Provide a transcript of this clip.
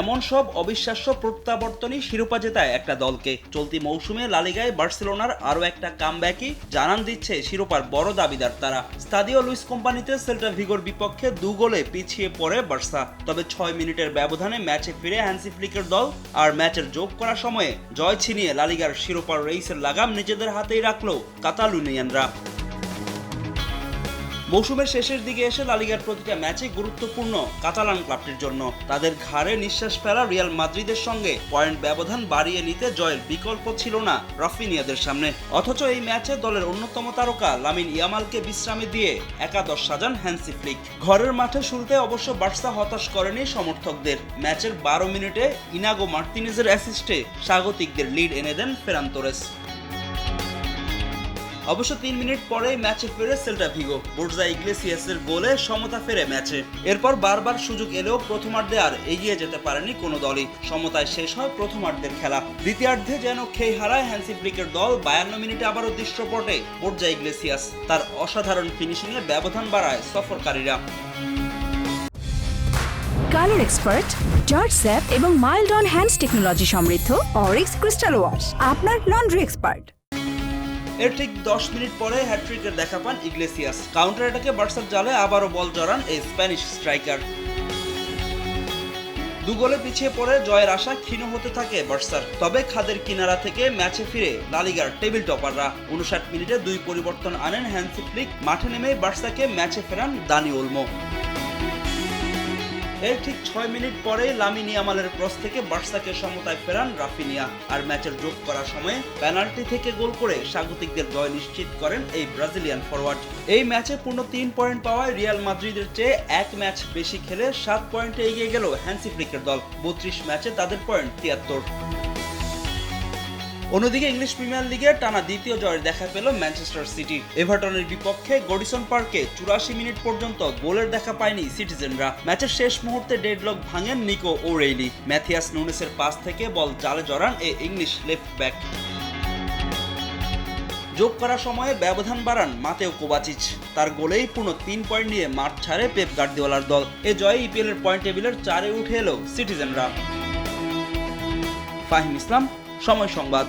এমন সব অবিশ্বাস্য প্রত্যাবর্তনই শিরোপা জেতায় একটা দলকে। চলতি মৌসুমে লা লিগায় বার্সেলোনার আরও একটা কামব্যাকই জানান দিচ্ছে শিরোপার বড় দাবিদার তারা। স্তাদিও লুইস কোম্পানিতে সেল্টা ভিগোর বিপক্ষে 2 গোলে পিছিয়ে পড়ে বার্সা। তবে 6 মিনিটের ব্যবধানে ম্যাচে ফিরে হ্যান্সি ফ্লিকের দল আর ম্যাচের যোগ করার সময়ে জয় ছিনিয়ে লা লিগার শিরোপার রেইসের লাগাম নিজেদের হাতেই রাখল কাতালুনিয়ানরা। মৌসুমের শেষের দিকে এসে লা লিগার প্রতিটা ম্যাচে গুরুত্বপূর্ণ কাতালান ক্লাবটির জন্য। তাদের ঘাড়ে নিঃশ্বাস ফেলা রিয়াল মাদ্রিদের সঙ্গে পয়েন্ট ব্যবধান বাড়িয়ে নিতে জয়ের বিকল্প ছিল না রাফিনিয়াদের সামনে। অথচ এই ম্যাচে দলের অন্যতম তারকা লামিন ইয়ামালকে বিশ্রামে দিয়ে একাদশ সাজান হ্যান্সি ফ্লিক। ঘরের মাঠে শুরুতে অবশ্য বার্সা হতাশ করেনি সমর্থকদের। ম্যাচের 12 মিনিটে ইনাগো মার্তিনেজের অ্যাসিস্টে স্বাগতিকদের লিড এনে দেন ফেরান তোরেস। অবশ্য 3 মিনিট পরেই ম্যাচে ফেরে সেল্টা ভিগো। বোর্জা ইগলেসিয়াসের গোলে সমতা ফেরে ম্যাচে। এরপর বারবার সুযোগ এলেও প্রথমার্ধে আর এগিয়ে যেতে পারেনি কোনো দলই। সমতায় শেষ হয় প্রথমার্ধের খেলা। দ্বিতীয়ার্ধে যেন খেই হারায় হ্যান্সি ফ্লিকের দল। 52 মিনিটে আবারও দৃশ্যপটে বোর্জা ইগলেসিয়াস। তার অসাধারণ ফিনিশিংয়ে ব্যবধান বাড়ায় সফরকারীরা। কালার এক্সপার্ট, জর্জ স্যাপ এবং মাইল্ড অন হ্যান্ডস টেকনোলজি সমৃদ্ধ অরিক্স ক্রিস্টাল ওয়াশ আপনার লন্ড্রি এক্সপার্ট। এর ঠিক 10 মিনিট পরে হ্যাটট্রিকের দেখা পান ইগলেসিয়াস। কাউন্টার অ্যাটাকে বার্সার জালে আবারও বল জড়ান এই স্প্যানিশ স্ট্রাইকার। 2 গোলে পিছিয়ে পড়ে জয়ের আশা ক্ষীণ হতে থাকে বার্সার। তবে খাদের কিনারা থেকে ম্যাচে ফিরে লা লিগার টেবিল টপাররা। 59 মিনিটে 2 পরিবর্তন আনেন হ্যান্সি ফ্লিক। মাঠে নেমেই বার্সাকে ম্যাচে ফেরান দানি ওলমো। এর ঠিক 6 মিনিট পরে লামিন ইয়ামালের ক্রস থেকে বার্সাকে সমতায় ফেরান রাফিনিয়া। আর ম্যাচের যোগ করার সময়ে পেনাল্টি থেকে গোল করে স্বাগতিকদের জয় নিশ্চিত করেন এই ব্রাজিলিয়ান ফরওয়ার্ড। এই ম্যাচে পূর্ণ 3 পয়েন্ট পাওয়ায় রিয়াল মাদ্রিদের চেয়ে 1 ম্যাচ বেশি খেলে 7 পয়েন্টে এগিয়ে গেল হ্যান্সি ফ্লিকের দল। 32 ম্যাচে তাদের পয়েন্ট 73। অন্যদিকে ইংলিশ প্রিমিয়ার লিগে টানা দ্বিতীয় জয়ের দেখা পেল ম্যানচেস্টার সিটি। এভারটনের বিপক্ষে গডিসন পার্কে 84 মিনিট পর্যন্ত গোলের দেখা পায়নি সিটিজেনরা। ম্যাচের শেষ মুহূর্তে ডেডলক ভাঙেন নিকো ওরেইলি। ম্যাথিয়াস নুনেসের পাস থেকে বল জালে জড়ান এই ইংলিশ লেফট ব্যাক। যোগ করার সময়ে ব্যবধান বাড়ান মাতেও কোভাচিচ। তার গোলেই পূর্ণ 3 পয়েন্ট নিয়ে মাঠ ছাড়ে পেপ গার্দিওলার দল। এ জয়ে ইপিএল এর পয়েন্ট টেবিলের 4-এ উঠে এলো সিটিজেনরা। ফাহিম ইসলাম, সময় সংবাদ।